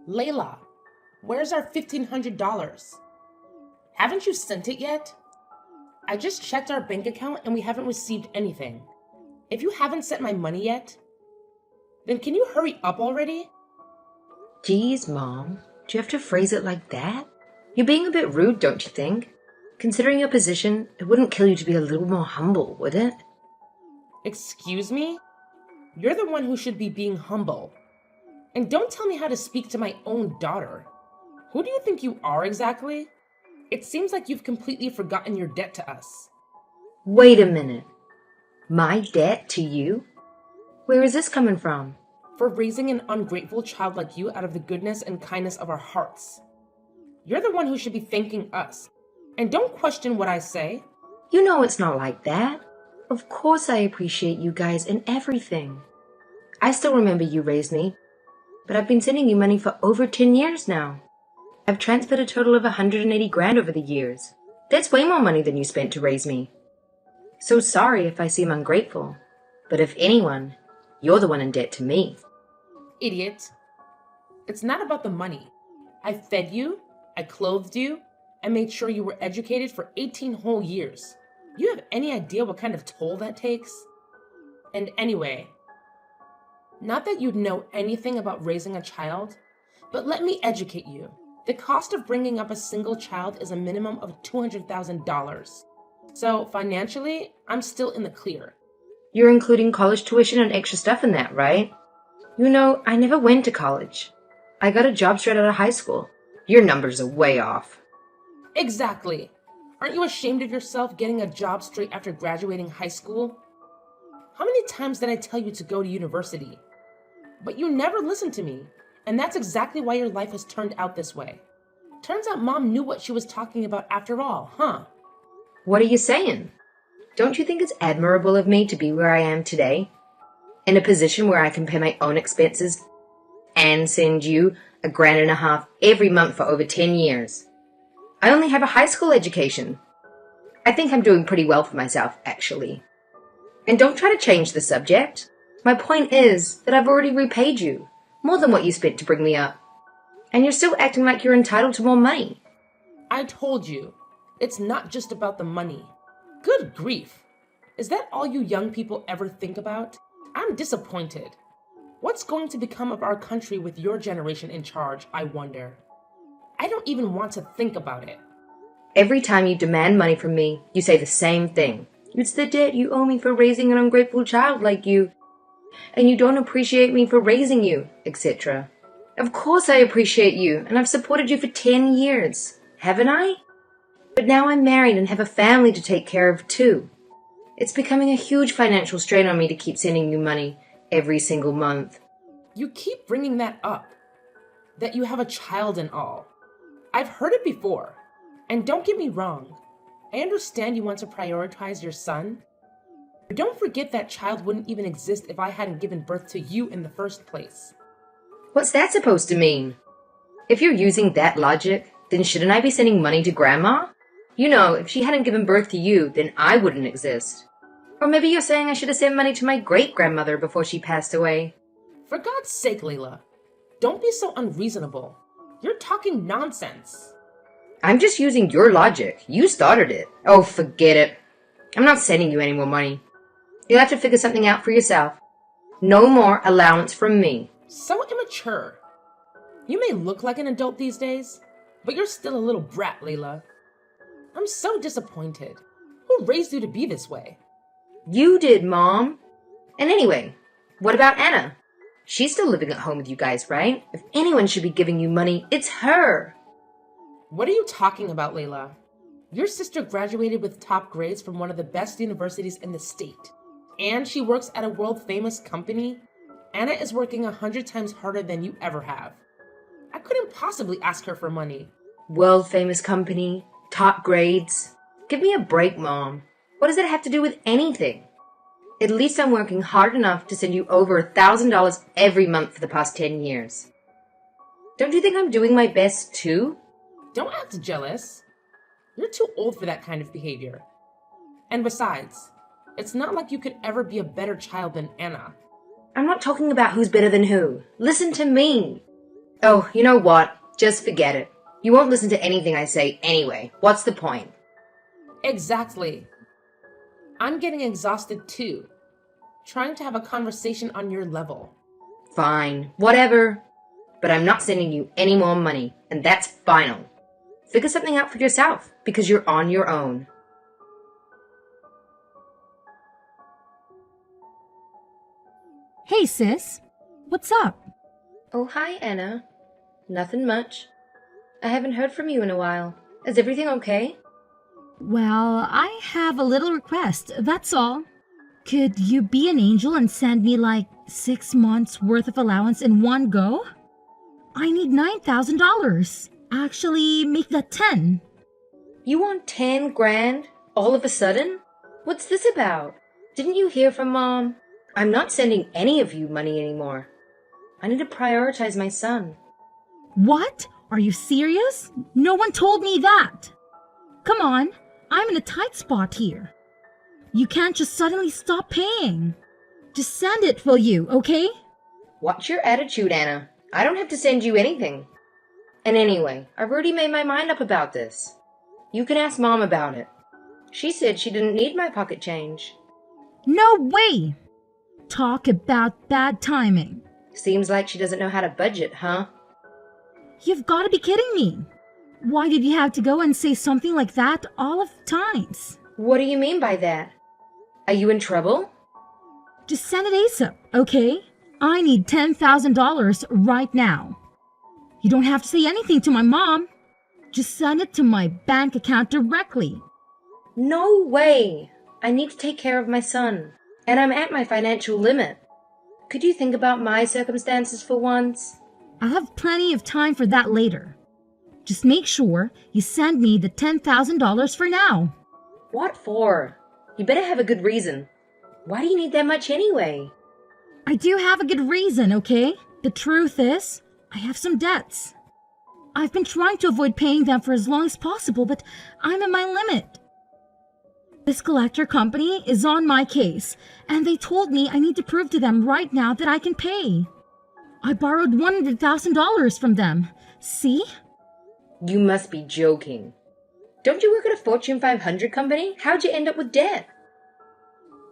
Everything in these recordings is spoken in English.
Layla, where's our $1,500? Haven't you sent it yet? I just checked our bank account and we haven't received anything. If you haven't sent my money yet, then can you hurry up already? Geez, Mom, do you have to phrase it like that? You're being a bit rude, don't you think? Considering your position, it wouldn't kill you to be a little more humble, would it? Excuse me? You're the one who should be being humble. And don't tell me how to speak to my own daughter. Who do you think you are exactly? It seems like you've completely forgotten your debt to us. Wait a minute. My debt to you? Where is this coming from? For raising an ungrateful child like you out of the goodness and kindness of our hearts. You're the one who should be thanking us. And don't question what I say. You know it's not like that. Of course I appreciate you guys and everything. I still remember you raised me, but I've been sending you money for over 10 years now. I've transferred a total of 180 grand over the years. That's way more money than you spent to raise me. So sorry if I seem ungrateful, but if anyone, you're the one in debt to me. Idiot. It's not about the money. I fed you, I clothed you, I made sure you were educated for 18 whole years. You have any idea what kind of toll that takes? And anyway, not that you'd know anything about raising a child, but let me educate you. The cost of bringing up a single child is a minimum of $200,000. So financially, I'm still in the clear. You're including college tuition and extra stuff in that, right? You know, I never went to college. I got a job straight out of high school. Your numbers are way off. Exactly. Aren't you ashamed of yourself getting a job straight after graduating high school? How many times did I tell you to go to university? But you never listened to me, and that's exactly why your life has turned out this way. Turns out Mom knew what she was talking about after all, huh? What are you saying? Don't you think it's admirable of me to be where I am today? In a position where I can pay my own expenses and send you $1.5 grand every month for over 10 years. I only have a high school education. I think I'm doing pretty well for myself, actually. And don't try to change the subject. My point is that I've already repaid you, more than what you spent to bring me up. And you're still acting like you're entitled to more money. I told you, it's not just about the money. Good grief. Is that all you young people ever think about? I'm disappointed. What's going to become of our country with your generation in charge, I wonder? I don't even want to think about it. Every time you demand money from me, you say the same thing. It's the debt you owe me for raising an ungrateful child like you. And you don't appreciate me for raising you, etc. Of course I appreciate you, and I've supported you for 10 years. Haven't I? But now I'm married and have a family to take care of too. It's becoming a huge financial strain on me to keep sending you money every single month. You keep bringing that up. That you have a child and all. I've heard it before. And don't get me wrong. I understand you want to prioritize your son. But don't forget that child wouldn't even exist if I hadn't given birth to you in the first place. What's that supposed to mean? If you're using that logic, then shouldn't I be sending money to Grandma? You know, if she hadn't given birth to you, then I wouldn't exist. Or maybe you're saying I should have sent money to my great-grandmother before she passed away. For God's sake, Layla, don't be so unreasonable. You're talking nonsense. I'm just using your logic. You started it. Oh, forget it. I'm not sending you any more money. You'll have to figure something out for yourself. No more allowance from me. So immature. You may look like an adult these days, but you're still a little brat, Layla. I'm so disappointed. Who raised you to be this way? You did, Mom. And anyway, what about Anna? She's still living at home with you guys, right? If anyone should be giving you money, it's her. What are you talking about, Layla? Your sister graduated with top grades from one of the best universities in the state. And she works at a world-famous company. Anna is working 100 times harder than you ever have. I couldn't possibly ask her for money. World-famous company, top grades. Give me a break, Mom. What does that have to do with anything? At least I'm working hard enough to send you over $1,000 every month for the past 10 years. Don't you think I'm doing my best too? Don't act jealous. You're too old for that kind of behavior. And besides, it's not like you could ever be a better child than Anna. I'm not talking about who's better than who. Listen to me. Oh, you know what? Just forget it. You won't listen to anything I say anyway. What's the point? Exactly. I'm getting exhausted too, trying to have a conversation on your level. Fine, whatever. But I'm not sending you any more money, and that's final. Figure something out for yourself, because you're on your own. Hey, sis. What's up? Oh, hi, Anna. Nothing much. I haven't heard from you in a while. Is everything okay? Well, I have a little request, that's all. Could you be an angel and send me like 6 months worth of allowance in one go? I need $9,000. Actually, make that 10. You want 10 grand? All of a sudden? What's this about? Didn't you hear from Mom? I'm not sending any of you money anymore. I need to prioritize my son. What? Are you serious? No one told me that. Come on, I'm in a tight spot here. You can't just suddenly stop paying. Just send it, will you, okay? What's your attitude, Anna? I don't have to send you anything. And anyway, I've already made my mind up about this. You can ask Mom about it. She said she didn't need my pocket change. No way! Talk about bad timing. Seems like she doesn't know how to budget, huh? You've got to be kidding me. Why did you have to go and say something like that all of the times? What do you mean by that? Are you in trouble? Just send it ASAP, okay? I need $10,000 right now. You don't have to say anything to my mom. Just send it to my bank account directly. No way! I need to take care of my son, and I'm at my financial limit. Could you think about my circumstances for once? I'll have plenty of time for that later. Just make sure you send me the $10,000 for now. What for? You better have a good reason. Why do you need that much anyway? I do have a good reason, okay? The truth is, I have some debts. I've been trying to avoid paying them for as long as possible, but I'm at my limit. This collector company is on my case, and they told me I need to prove to them right now that I can pay. I borrowed $100,000 from them. See? You must be joking. Don't you work at a Fortune 500 company? How'd you end up with debt?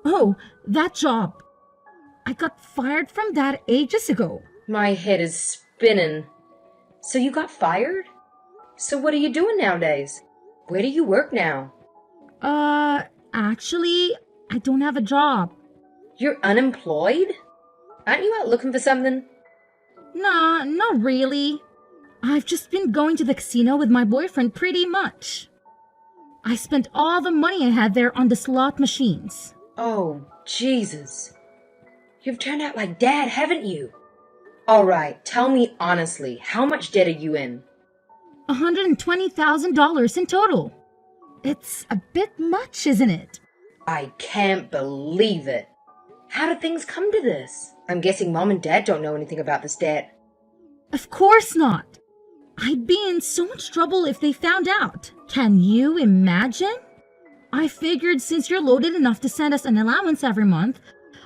Oh, that job. I got fired from that ages ago. My head is spinning. So you got fired? So what are you doing nowadays? Where do you work now? Actually, I don't have a job. You're unemployed? Aren't you out looking for something? Nah, not really. I've just been going to the casino with my boyfriend pretty much. I spent all the money I had there on the slot machines. Oh, Jesus. You've turned out like Dad, haven't you? All right, tell me honestly, how much debt are you in? $120,000 in total. It's a bit much, isn't it? I can't believe it. How did things come to this? I'm guessing Mom and Dad don't know anything about this debt. Of course not. I'd be in so much trouble if they found out. Can you imagine? I figured since you're loaded enough to send us an allowance every month,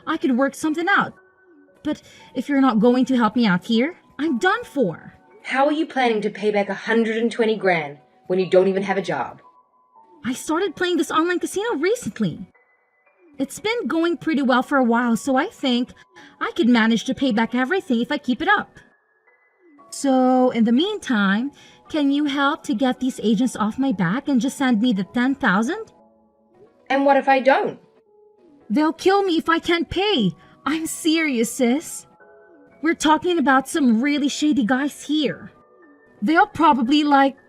I could work something out. But if you're not going to help me out here, I'm done for. How are you planning to pay back 120 grand when you don't even have a job? I started playing this online casino recently. It's been going pretty well for a while, so I think I could manage to pay back everything if I keep it up. So, in the meantime, can you help to get these agents off my back and just send me the 10,000? And what if I don't? They'll kill me if I can't pay. I'm serious, sis. We're talking about some really shady guys here. They'll probably,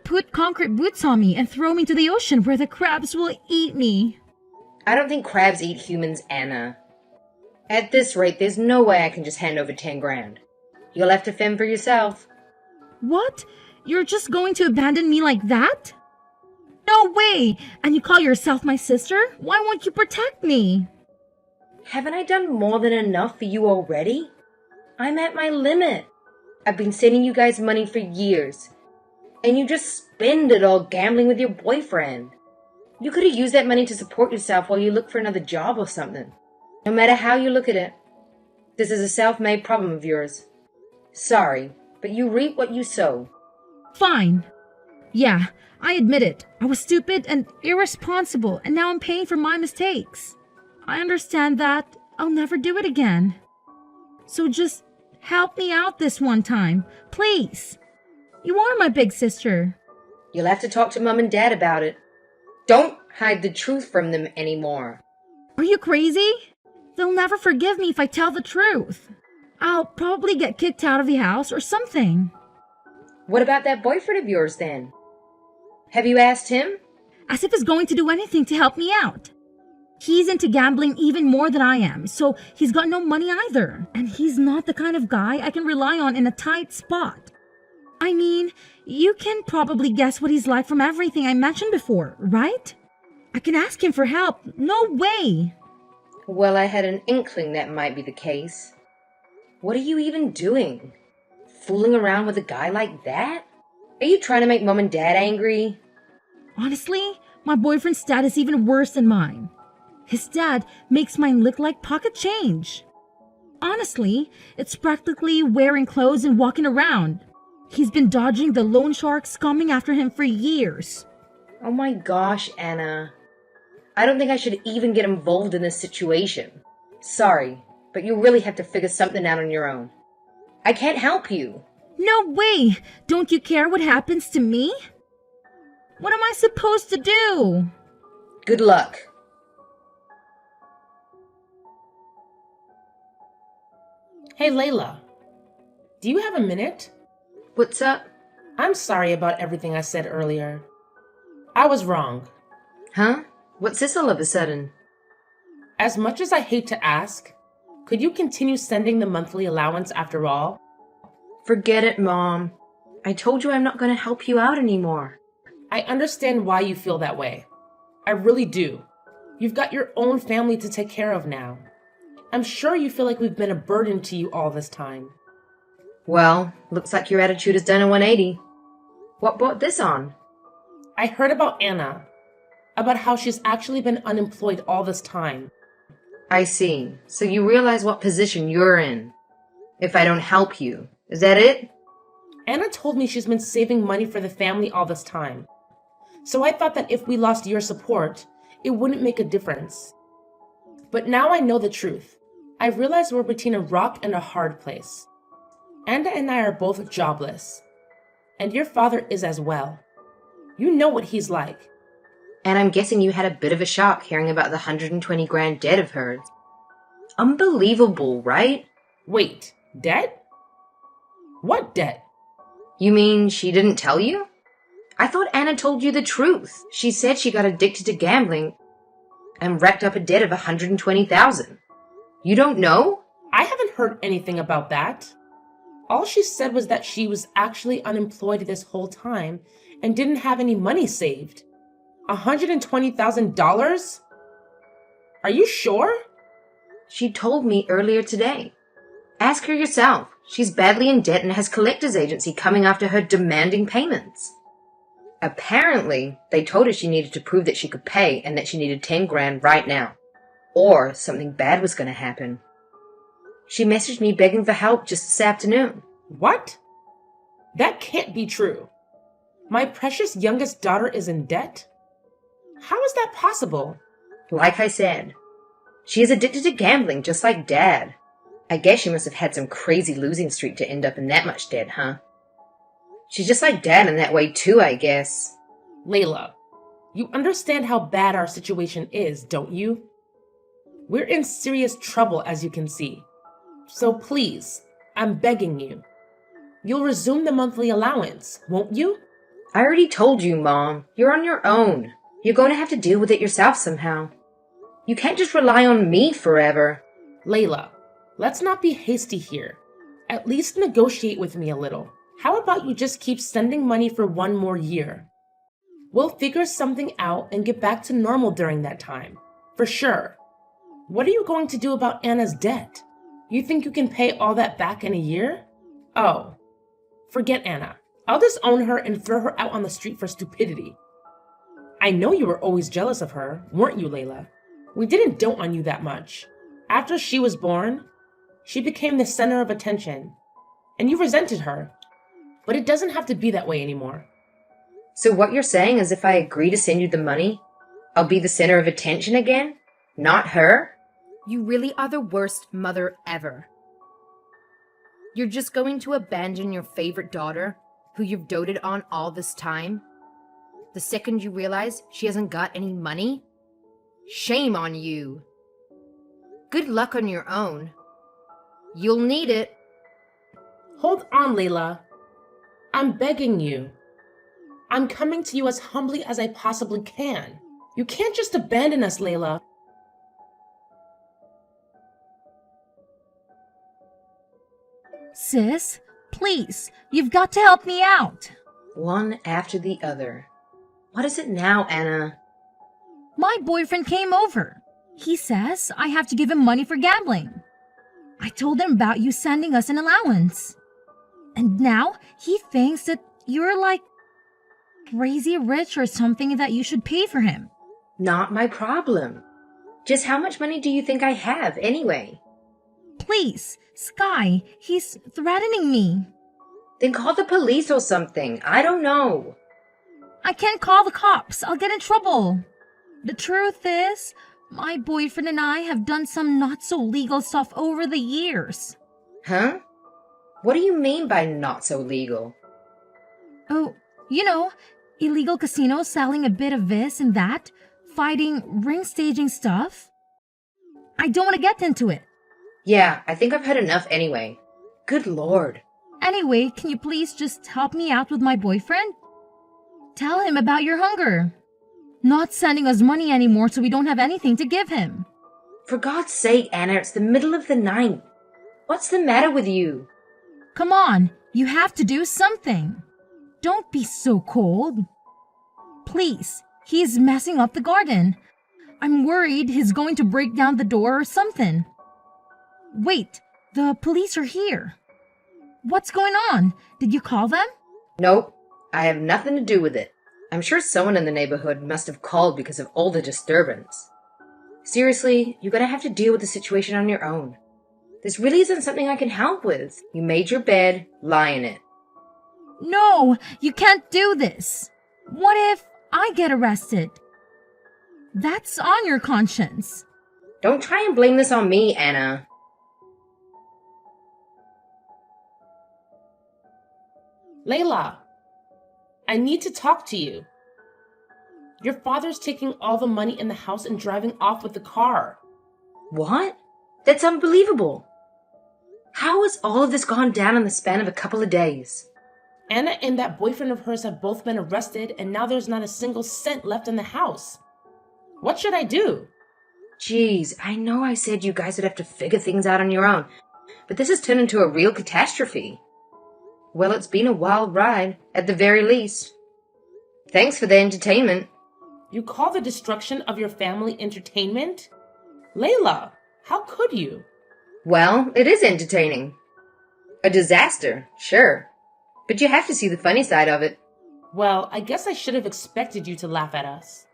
put concrete boots on me and throw me into the ocean where the crabs will eat me. I don't think crabs eat humans, Anna. At this rate, there's no way I can just hand over 10 grand. You'll have to fend for yourself. What? You're just going to abandon me like that? No way! And you call yourself my sister? Why won't you protect me? Haven't I done more than enough for you already? I'm at my limit. I've been sending you guys money for years. And you just spend it all gambling with your boyfriend. You could have used that money to support yourself while you look for another job or something. No matter how you look at it, this is a self-made problem of yours. Sorry, but but you reap what you sow. Fine. Yeah, I admit it. I was stupid and irresponsible, and now I'm paying for my mistakes. I understand that. I'll never do it again. So just help me out this one time, please. You are my big sister. You'll have to talk to Mom and Dad about it. Don't hide the truth from them anymore. Are you crazy? They'll never forgive me if I tell the truth. I'll probably get kicked out of the house or something. What about that boyfriend of yours then? Have you asked him? As if he's going to do anything to help me out. He's into gambling even more than I am, so he's got no money either. And he's not the kind of guy I can rely on in a tight spot. I mean, you can probably guess what he's like from everything I mentioned before, right? I can ask him for help. No way! Well, I had an inkling that might be the case. What are you even doing? Fooling around with a guy like that? Are you trying to make Mom and Dad angry? Honestly, my boyfriend's dad is even worse than mine. His dad makes mine look like pocket change. Honestly, it's practically wearing clothes and walking around. He's been dodging the loan sharks coming after him for years. Oh my gosh, Anna. I don't think I should even get involved in this situation. Sorry, but you really have to figure something out on your own. I can't help you. No way! Don't you care what happens to me? What am I supposed to do? Good luck. Hey, Layla. Do you have a minute? What's up? I'm sorry about everything I said earlier. I was wrong. Huh? What's this all of a sudden? As much as I hate to ask, could you continue sending the monthly allowance after all? Forget it, Mom. I told you I'm not going to help you out anymore. I understand why you feel that way. I really do. You've got your own family to take care of now. I'm sure you feel like we've been a burden to you all this time. Well, looks like your attitude has done a 180. What brought this on? I heard about Anna, about how she's actually been unemployed all this time. I see. So you realize what position you're in. If I don't help you, is that it? Anna told me she's been saving money for the family all this time. So I thought that if we lost your support, it wouldn't make a difference. But now I know the truth. I realize we're between a rock and a hard place. Anna and I are both jobless. And your father is as well. You know what he's like. And I'm guessing you had a bit of a shock hearing about the 120 grand debt of hers. Unbelievable, right? Wait, debt? What debt? You mean she didn't tell you? I thought Anna told you the truth. She said she got addicted to gambling and racked up a debt of 120,000. You don't know? I haven't heard anything about that. All she said was that she was actually unemployed this whole time and didn't have any money saved. $120,000? Are you sure? She told me earlier today. Ask her yourself. She's badly in debt and has collectors agency coming after her demanding payments. Apparently, they told her she needed to prove that she could pay and that she needed 10 grand right now. Or something bad was going to happen. She messaged me begging for help just this afternoon. What? That can't be true. My precious youngest daughter is in debt? How is that possible? Like I said, she is addicted to gambling just like Dad. I guess she must have had some crazy losing streak to end up in that much debt, huh? She's just like Dad in that way too, I guess. Layla, you understand how bad our situation is, don't you? We're in serious trouble, as you can see. So please, I'm begging you. You'll resume the monthly allowance, won't you? I already told you, Mom. You're on your own. You're going to have to deal with it yourself somehow. You can't just rely on me forever. Layla, let's not be hasty here. At least negotiate with me a little. How about you just keep sending money for one more year? We'll figure something out and get back to normal during that time. For sure. What are you going to do about Anna's debt? You think you can pay all that back in a year? Oh, forget Anna. I'll disown her and throw her out on the street for stupidity. I know you were always jealous of her, weren't you, Layla? We didn't dote on you that much. After she was born, she became the center of attention, and you resented her. But it doesn't have to be that way anymore. So what you're saying is if I agree to send you the money, I'll be the center of attention again? Not her? You really are the worst mother ever. You're just going to abandon your favorite daughter, who you've doted on all this time? The second you realize she hasn't got any money? Shame on you. Good luck on your own. You'll need it. Hold on, Layla. I'm begging you. I'm coming to you as humbly as I possibly can. You can't just abandon us, Layla. Sis, please, you've got to help me out. One after the other. What is it now, Anna? My boyfriend came over. He says I have to give him money for gambling. I told him about you sending us an allowance. And now he thinks that you're like crazy rich or something that you should pay for him. Not my problem. Just how much money do you think I have, anyway? Please, Sky, he's threatening me. Then call the police or something. I don't know. I can't call the cops. I'll get in trouble. The truth is, my boyfriend and I have done some not so legal stuff over the years. Huh? What do you mean by not so legal? Oh, you know, illegal casinos selling a bit of this and that, fighting, ring staging stuff. I don't want to get into it. Yeah, I think I've had enough anyway. Good Lord. Anyway, can you please just help me out with my boyfriend? Tell him about your hunger. Not sending us money anymore so we don't have anything to give him. For God's sake, Anna, it's the middle of the night. What's the matter with you? Come on, you have to do something. Don't be so cold. Please, he's messing up the garden. I'm worried he's going to break down the door or something. Wait, the police are here. What's going on? Did you call them? Nope, I have nothing to do with it. I'm sure someone in the neighborhood must have called because of all the disturbance. Seriously, you're gonna have to deal with the situation on your own. This really isn't something I can help with. You made your bed, lie in it. No, you can't do this. What if I get arrested? That's on your conscience. Don't try and blame this on me, Anna. Layla, I need to talk to you. Your father's taking all the money in the house and driving off with the car. What? That's unbelievable. How has all of this gone down in the span of a couple of days? Anna and that boyfriend of hers have both been arrested, and now there's not a single cent left in the house. What should I do? Jeez, I know I said you guys would have to figure things out on your own, but this has turned into a real catastrophe. Well, it's been a wild ride, at the very least. Thanks for the entertainment. You call the destruction of your family entertainment? Layla, how could you? Well, it is entertaining. A disaster, sure. But you have to see the funny side of it. Well, I guess I should have expected you to laugh at us.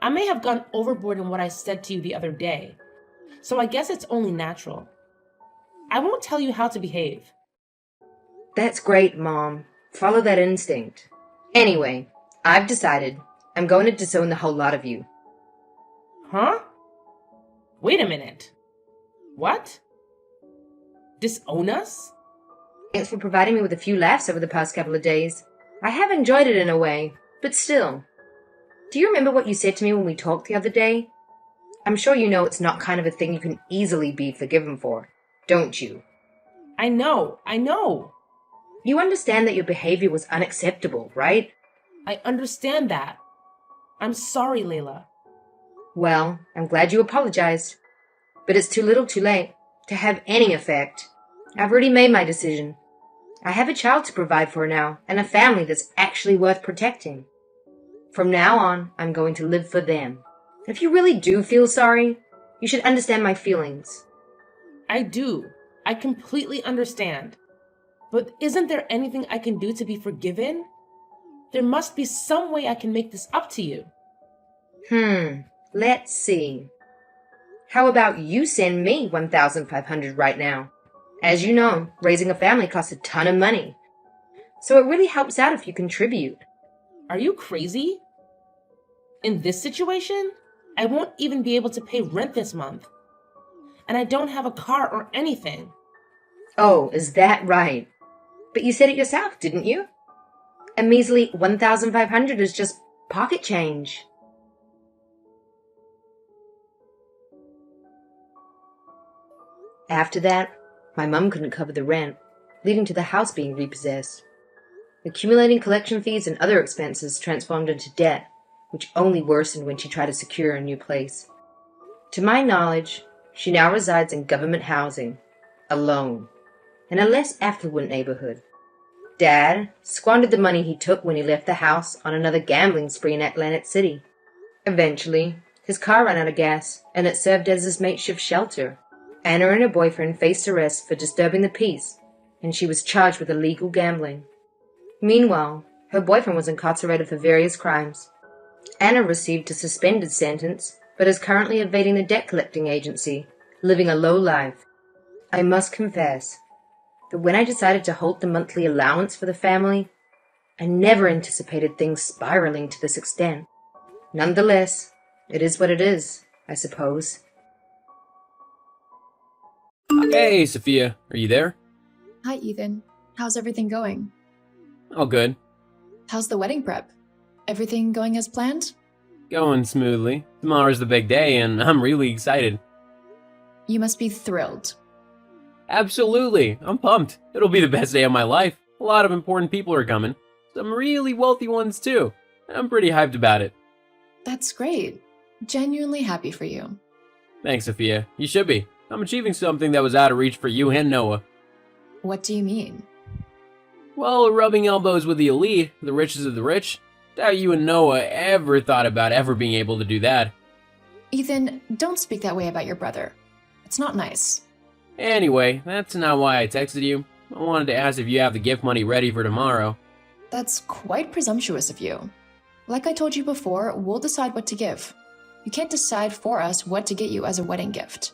I may have gone overboard in what I said to you the other day, so I guess it's only natural. I won't tell you how to behave. That's great, Mom. Follow that instinct. Anyway, I've decided I'm going to disown the whole lot of you. Huh? Wait a minute. What? Disown us? Thanks for providing me with a few laughs over the past couple of days. I have enjoyed it in a way, but still. Do you remember what you said to me when we talked the other day? I'm sure you know it's not kind of a thing you can easily be forgiven for, don't you? I know. You understand that your behavior was unacceptable, right? I understand that. I'm sorry, Layla. Well, I'm glad you apologized. But it's too little too late to have any effect. I've already made my decision. I have a child to provide for now, and a family that's actually worth protecting. From now on, I'm going to live for them. If you really do feel sorry, you should understand my feelings. I do. I completely understand. But isn't there anything I can do to be forgiven? There must be some way I can make this up to you. Let's see. How about you send me $1,500 right now? As you know, raising a family costs a ton of money. So it really helps out if you contribute. Are you crazy? In this situation, I won't even be able to pay rent this month. And I don't have a car or anything. Oh, is that right? But you said it yourself, didn't you? A measly 1,500 is just pocket change. After that, my mum couldn't cover the rent, leading to the house being repossessed. Accumulating collection fees and other expenses transformed into debt, which only worsened when she tried to secure a new place. To my knowledge, she now resides in government housing, alone, in a less affluent neighborhood. Dad squandered the money he took when he left the house on another gambling spree in Atlantic City. Eventually, his car ran out of gas, and it served as his makeshift shelter. Anna and her boyfriend faced arrest for disturbing the peace, and she was charged with illegal gambling. Meanwhile, her boyfriend was incarcerated for various crimes. Anna received a suspended sentence, but is currently evading the debt collecting agency, living a low life. I must confess that when I decided to halt the monthly allowance for the family, I never anticipated things spiraling to this extent. Nonetheless, it is what it is, I suppose. Hey, Sophia, are you there? Hi, Ethan. How's everything going? Oh, good. How's the wedding prep? Everything going as planned? Going smoothly. Tomorrow's the big day, and I'm really excited. You must be thrilled. Absolutely, I'm pumped. It'll be the best day of my life. A lot of important people are coming. Some really wealthy ones, too. I'm pretty hyped about it. That's great. Genuinely happy for you. Thanks, Sophia. You should be. I'm achieving something that was out of reach for you and Noah. What do you mean? Well, rubbing elbows with the elite, the richest of the rich. Doubt you and Noah ever thought about ever being able to do that. Ethan, don't speak that way about your brother. It's not nice. Anyway, that's not why I texted you. I wanted to ask if you have the gift money ready for tomorrow. That's quite presumptuous of you. Like I told you before, we'll decide what to give. You can't decide for us what to get you as a wedding gift.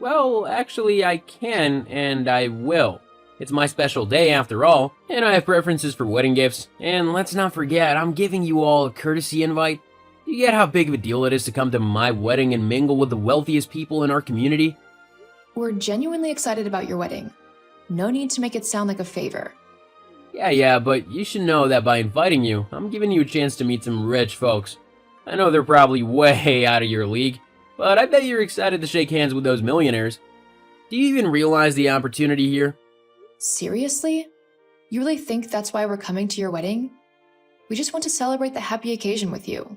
Well, actually I can, and I will. It's my special day after all, and I have preferences for wedding gifts. And let's not forget, I'm giving you all a courtesy invite. You get how big of a deal it is to come to my wedding and mingle with the wealthiest people in our community? We're genuinely excited about your wedding. No need to make it sound like a favor. Yeah, but you should know that by inviting you, I'm giving you a chance to meet some rich folks. I know they're probably way out of your league, but I bet you're excited to shake hands with those millionaires. Do you even realize the opportunity here? Seriously? You really think that's why we're coming to your wedding? We just want to celebrate the happy occasion with you.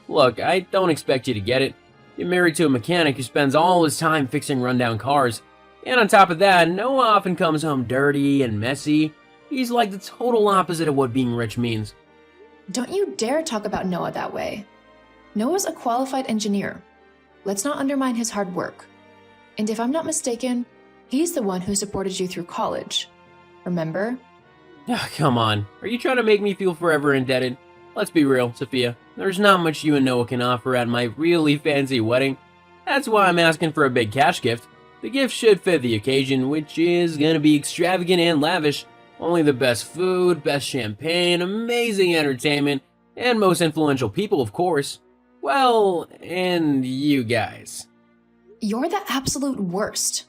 Look, I don't expect you to get it. You're married to a mechanic who spends all his time fixing rundown cars. And on top of that, Noah often comes home dirty and messy. He's like the total opposite of what being rich means. Don't you dare talk about Noah that way. Noah's a qualified engineer. Let's not undermine his hard work. And if I'm not mistaken, he's the one who supported you through college. Remember? Oh, come on. Are you trying to make me feel forever indebted? Let's be real, Sophia. There's not much you and Noah can offer at my really fancy wedding. That's why I'm asking for a big cash gift. The gift should fit the occasion, which is gonna be extravagant and lavish. Only the best food, best champagne, amazing entertainment, and most influential people, of course. Well, and you guys. You're the absolute worst.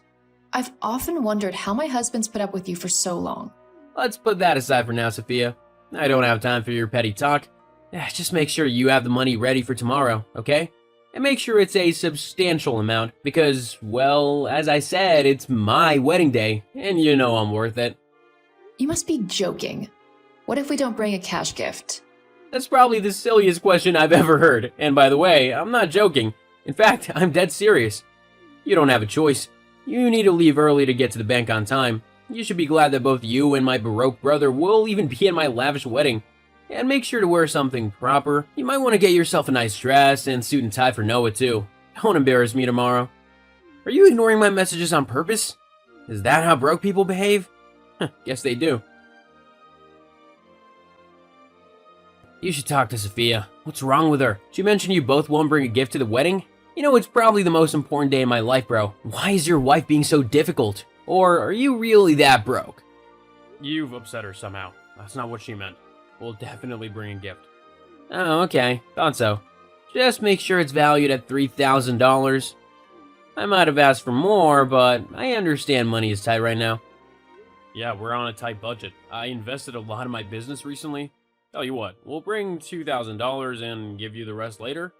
I've often wondered how my husband's put up with you for so long. Let's put that aside for now, Sophia. I don't have time for your petty talk. Just make sure you have the money ready for tomorrow, okay? And make sure it's a substantial amount, because, well, as I said, it's my wedding day, and you know I'm worth it. You must be joking. What if we don't bring a cash gift? That's probably the silliest question I've ever heard, and by the way, I'm not joking. In fact, I'm dead serious. You don't have a choice. You need to leave early to get to the bank on time. You should be glad that both you and my Baroque brother will even be at my lavish wedding. And make sure to wear something proper. You might want to get yourself a nice dress and suit and tie for Noah too. Don't embarrass me tomorrow. Are you ignoring my messages on purpose? Is that how broke people behave? Guess they do. You should talk to Sophia. What's wrong with her? She mentioned you both won't bring a gift to the wedding? You know, it's probably the most important day in my life, bro. Why is your wife being so difficult? Or are you really that broke? You've upset her somehow. That's not what she meant. We'll definitely bring a gift. Oh, okay. Thought so. Just make sure it's valued at $3,000. I might have asked for more, but I understand money is tight right now. Yeah, we're on a tight budget. I invested a lot in my business recently. Tell you what, we'll bring $2,000 and give you the rest later.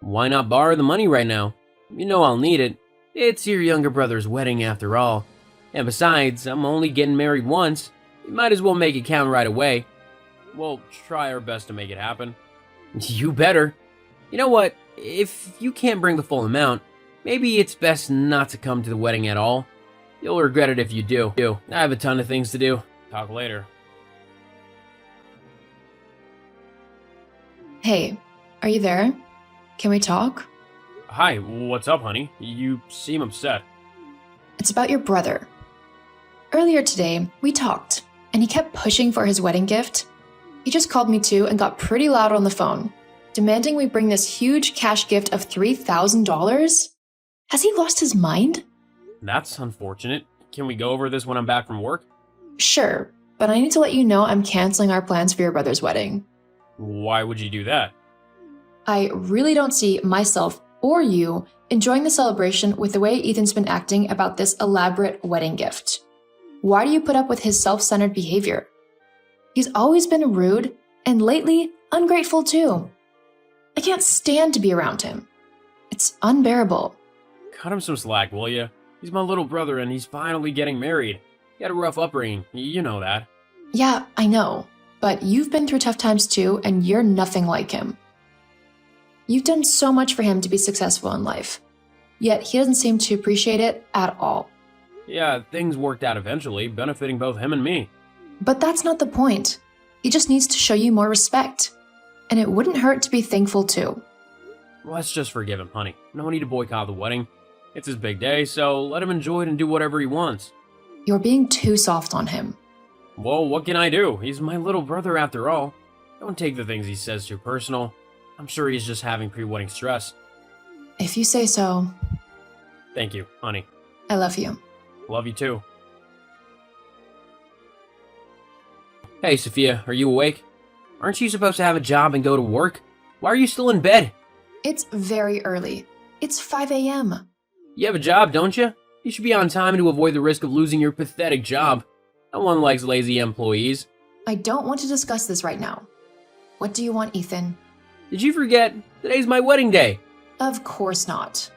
Why not borrow the money right now? You know I'll need it. It's your younger brother's wedding after all. And besides, I'm only getting married once. You might as well make it count right away. We'll try our best to make it happen. You better. You know what? If you can't bring the full amount, maybe it's best not to come to the wedding at all. You'll regret it if you do. I have a ton of things to do. Talk later. Hey, are you there? Can we talk? Hi, what's up, honey? You seem upset. It's about your brother. Earlier today, we talked, and he kept pushing for his wedding gift. He just called me too and got pretty loud on the phone, demanding we bring this huge cash gift of $3,000. Has he lost his mind? That's unfortunate. Can we go over this when I'm back from work? Sure, but I need to let you know I'm canceling our plans for your brother's wedding. Why would you do that? I really don't see myself or you enjoying the celebration with the way Ethan's been acting about this elaborate wedding gift. Why do you put up with his self-centered behavior? He's always been rude, and lately, ungrateful too. I can't stand to be around him. It's unbearable. Cut him some slack, will ya? He's my little brother and he's finally getting married. He had a rough upbringing, you know that. Yeah, I know, but you've been through tough times too, and you're nothing like him. You've done so much for him to be successful in life, yet he doesn't seem to appreciate it at all. Yeah, things worked out eventually, benefiting both him and me. But that's not the point. He just needs to show you more respect. And it wouldn't hurt to be thankful too. Let's just forgive him, honey. No need to boycott the wedding. It's his big day, so let him enjoy it and do whatever he wants. You're being too soft on him. Well, what can I do? He's my little brother after all. Don't take the things he says too personal. I'm sure he's just having pre-wedding stress. If you say so. Thank you, honey. I love you. Love you too. Hey, Sophia, are you awake? Aren't you supposed to have a job and go to work? Why are you still in bed? It's very early. It's 5 a.m. You have a job, don't you? You should be on time to avoid the risk of losing your pathetic job. No one likes lazy employees. I don't want to discuss this right now. What do you want, Ethan? Did you forget? Today's my wedding day. Of course not.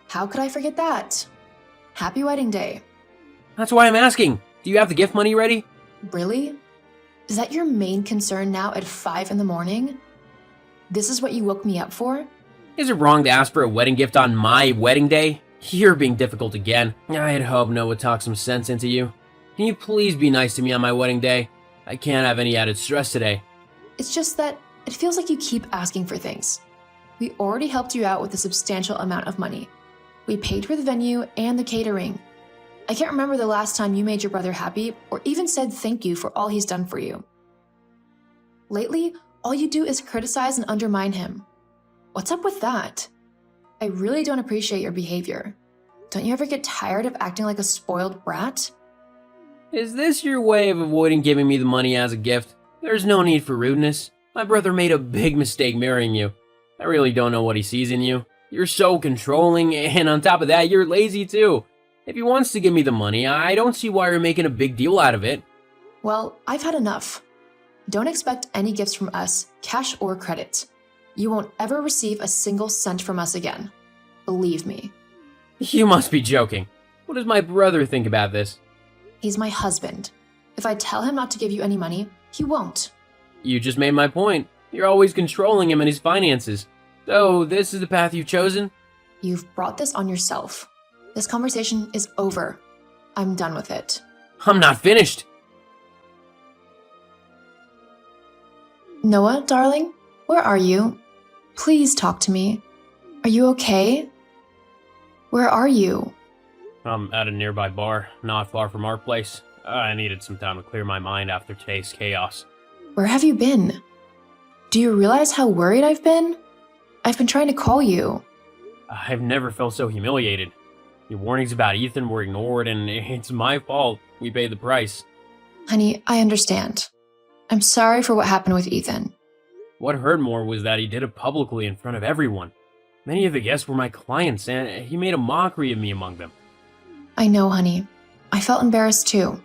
How could I forget that? Happy wedding day. That's why I'm asking. Do you have the gift money ready? Really? Is that your main concern now at 5 in the morning? This is what you woke me up for? Is it wrong to ask for a wedding gift on my wedding day? You're being difficult again. I'd hope Noah talked some sense into you. Can you please be nice to me on my wedding day? I can't have any added stress today. It's just that it feels like you keep asking for things. We already helped you out with a substantial amount of money. We paid for the venue and the catering. I can't remember the last time you made your brother happy or even said thank you for all he's done for you. Lately, all you do is criticize and undermine him. What's up with that? I really don't appreciate your behavior. Don't you ever get tired of acting like a spoiled brat? Is this your way of avoiding giving me the money as a gift? There's no need for rudeness. My brother made a big mistake marrying you. I really don't know what he sees in you. You're so controlling, and on top of that, you're lazy too. If he wants to give me the money, I don't see why you're making a big deal out of it. Well, I've had enough. Don't expect any gifts from us, cash or credit. You won't ever receive a single cent from us again. Believe me. You must be joking. What does my brother think about this? He's my husband. If I tell him not to give you any money, he won't. You just made my point. You're always controlling him and his finances. So, this is the path you've chosen? You've brought this on yourself. This conversation is over. I'm done with it. I'm not finished. Noah, darling, where are you? Please talk to me. Are you okay? Where are you? I'm at a nearby bar, not far from our place. I needed some time to clear my mind after today's chaos. Where have you been? Do you realize how worried I've been? I've been trying to call you. I've never felt so humiliated. Your warnings about Ethan were ignored, and it's my fault we paid the price. Honey, I understand. I'm sorry for what happened with Ethan. What hurt more was that he did it publicly in front of everyone. Many of the guests were my clients, and he made a mockery of me among them. I know, honey. I felt embarrassed too.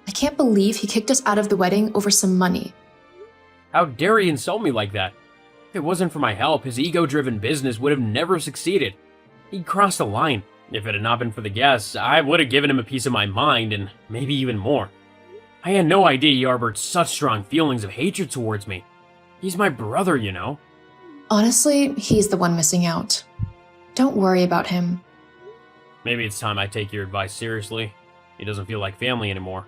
I can't believe he kicked us out of the wedding over some money. How dare he insult me like that? If it wasn't for my help, his ego-driven business would have never succeeded. He crossed the line. If it had not been for the guests, I would have given him a piece of my mind, and maybe even more. I had no idea he harbored such strong feelings of hatred towards me. He's my brother, you know. Honestly, he's the one missing out. Don't worry about him. Maybe it's time I take your advice seriously. He doesn't feel like family anymore.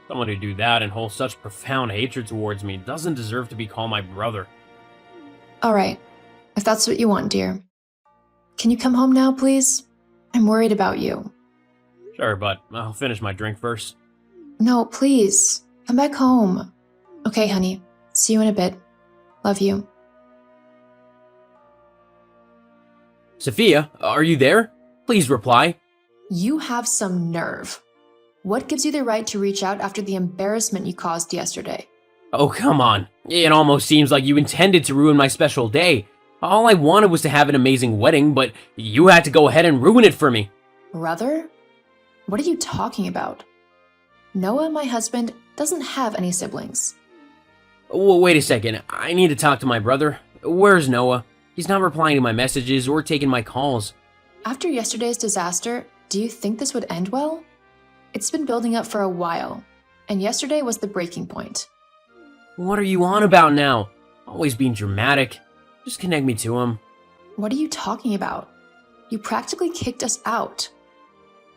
Someone who do that and hold such profound hatred towards me doesn't deserve to be called my brother. Alright, if that's what you want, dear. Can you come home now, please? I'm worried about you. Sure, but I'll finish my drink first. No, please. Come back home. Okay, honey. See you in a bit. Love you. Sophia, are you there? Please reply. You have some nerve. What gives you the right to reach out after the embarrassment you caused yesterday? Oh, come on. It almost seems like you intended to ruin my special day. All I wanted was to have an amazing wedding, but you had to go ahead and ruin it for me. Brother? What are you talking about? Noah, my husband, doesn't have any siblings. Wait a second. I need to talk to my brother. Where's Noah? He's not replying to my messages or taking my calls. After yesterday's disaster, do you think this would end well? It's been building up for a while, and yesterday was the breaking point. What are you on about now? Always being dramatic. Just connect me to him. What are you talking about? You practically kicked us out.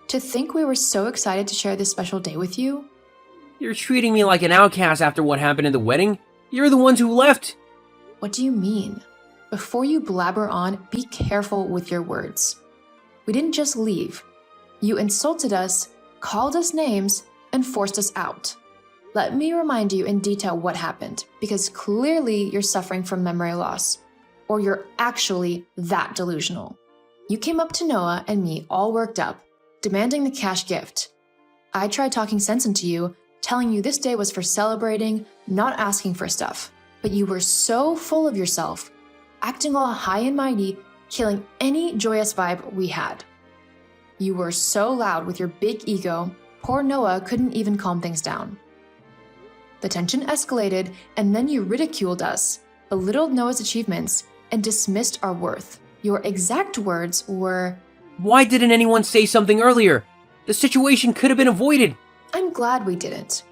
To think we were so excited to share this special day with you? You're treating me like an outcast after what happened at the wedding. You're the ones who left. What do you mean? Before you blabber on, be careful with your words. We didn't just leave. You insulted us, called us names, and forced us out. Let me remind you in detail what happened, because clearly you're suffering from memory loss, or you're actually that delusional. You came up to Noah and me all worked up, demanding the cash gift. I tried talking sense into you, telling you this day was for celebrating, not asking for stuff. But you were so full of yourself, acting all high and mighty, killing any joyous vibe we had. You were so loud with your big ego, poor Noah couldn't even calm things down. The tension escalated, and then you ridiculed us, belittled Noah's achievements, and dismissed our worth. Your exact words were, Why didn't anyone say something earlier? The situation could have been avoided. I'm glad we didn't.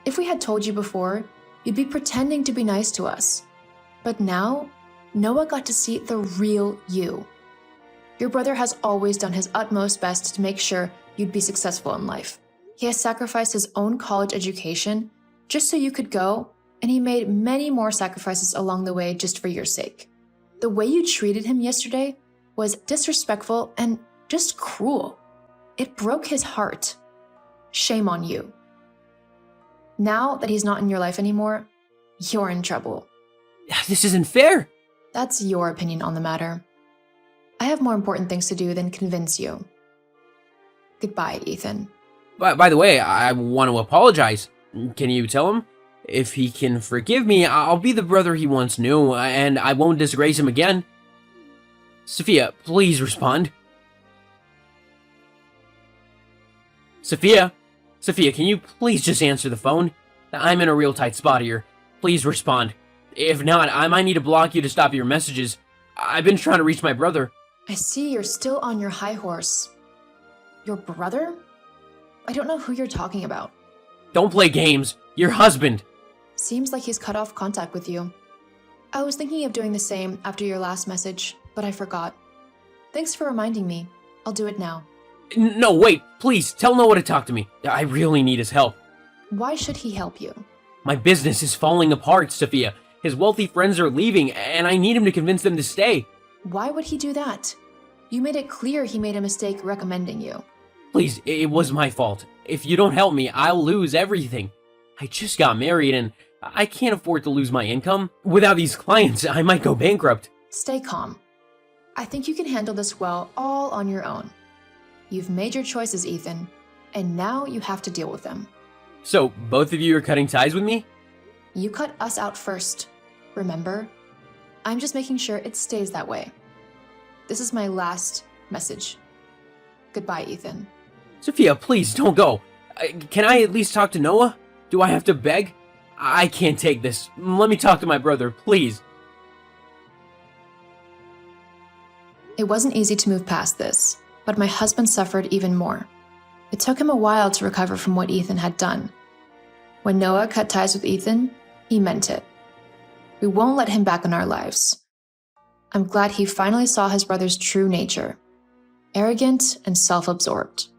If we had told you before, you'd be pretending to be nice to us. But now, Noah got to see the real you. Your brother has always done his utmost best to make sure you'd be successful in life. He has sacrificed his own college education just so you could go, and he made many more sacrifices along the way just for your sake. The way you treated him yesterday was disrespectful and just cruel. It broke his heart. Shame on you. Now that he's not in your life anymore, you're in trouble. This isn't fair. That's your opinion on the matter. I have more important things to do than convince you. Goodbye, Ethan. By the way, I want to apologize. Can you tell him? If he can forgive me, I'll be the brother he once knew, and I won't disgrace him again. Sophia, please respond. Sophia? Sophia, can you please just answer the phone? I'm in a real tight spot here. Please respond. If not, I might need to block you to stop your messages. I've been trying to reach my brother. I see you're still on your high horse. Your brother? I don't know who you're talking about. Don't play games. Your husband. Seems like he's cut off contact with you. I was thinking of doing the same after your last message, but I forgot. Thanks for reminding me. I'll do it now. No, wait. Please, tell Noah to talk to me. I really need his help. Why should he help you? My business is falling apart, Sophia. His wealthy friends are leaving, and I need him to convince them to stay. Why would he do that? You made it clear he made a mistake recommending you. Please, it was my fault. If you don't help me, I'll lose everything. I just got married, and I can't afford to lose my income. Without these clients, I might go bankrupt. Stay calm. I think you can handle this well all on your own. You've made your choices, Ethan, and now you have to deal with them. So, both of you are cutting ties with me? You cut us out first, remember? I'm just making sure it stays that way. This is my last message. Goodbye, Ethan. Sophia, please don't go. Can I at least talk to Noah? Do I have to beg? I can't take this. Let me talk to my brother, please. It wasn't easy to move past this, but my husband suffered even more. It took him a while to recover from what Ethan had done. When Noah cut ties with Ethan, he meant it. We won't let him back in our lives. I'm glad he finally saw his brother's true nature: arrogant and self-absorbed.